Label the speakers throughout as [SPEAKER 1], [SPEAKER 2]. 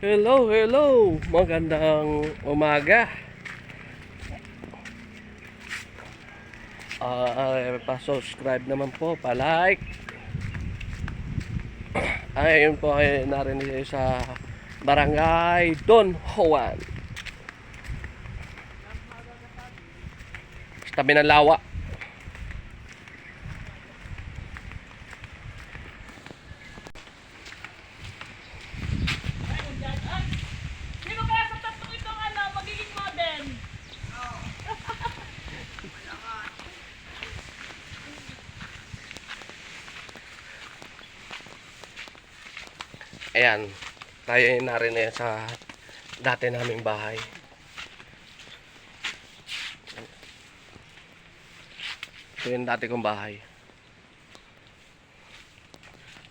[SPEAKER 1] Hello, hello. Magandang umaga. Pa-subscribe naman po, pa-like. Ayun po ay narinig sa Barangay Don Juan. Sa tabi ng lawa. Ayan, tayo ay narinig sa dati naming bahay. Ito yung dati kong bahay.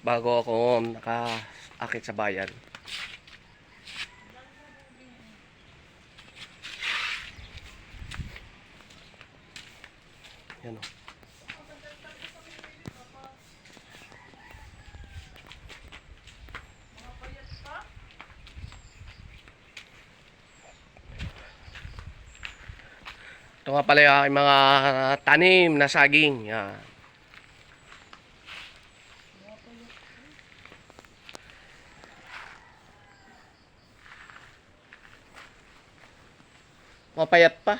[SPEAKER 1] Bago ako naka-akit sa bayan. Yan o. Ito nga pala yung aking mga tanim na saging. Yan. Mapayat pa.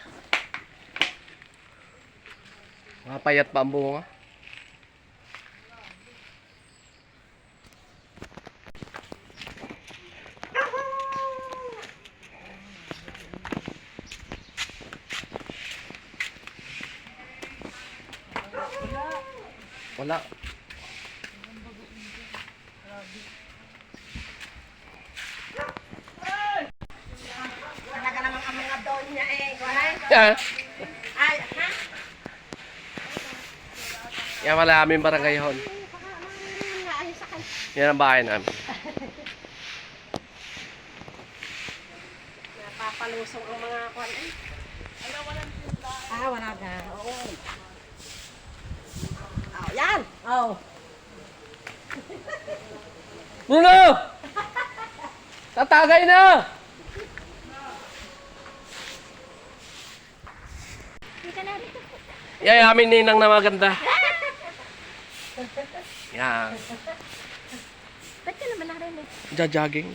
[SPEAKER 1] Mapayat pa ang bunga. Wala.
[SPEAKER 2] Talaga naman ang mga doon niya eh.
[SPEAKER 1] Yan.
[SPEAKER 2] Ay, ha?
[SPEAKER 1] Yan wala aming barangay hall. Yan ang bahay namin.
[SPEAKER 2] Napapalusong ang mga kwan eh. Wala na. Oo. Oh, yan. Oh.
[SPEAKER 1] Bruno! Tatagay na! Yan, amin ninang na maganda. Yan.
[SPEAKER 2] Ba't ka naman narinig?
[SPEAKER 1] Jogging.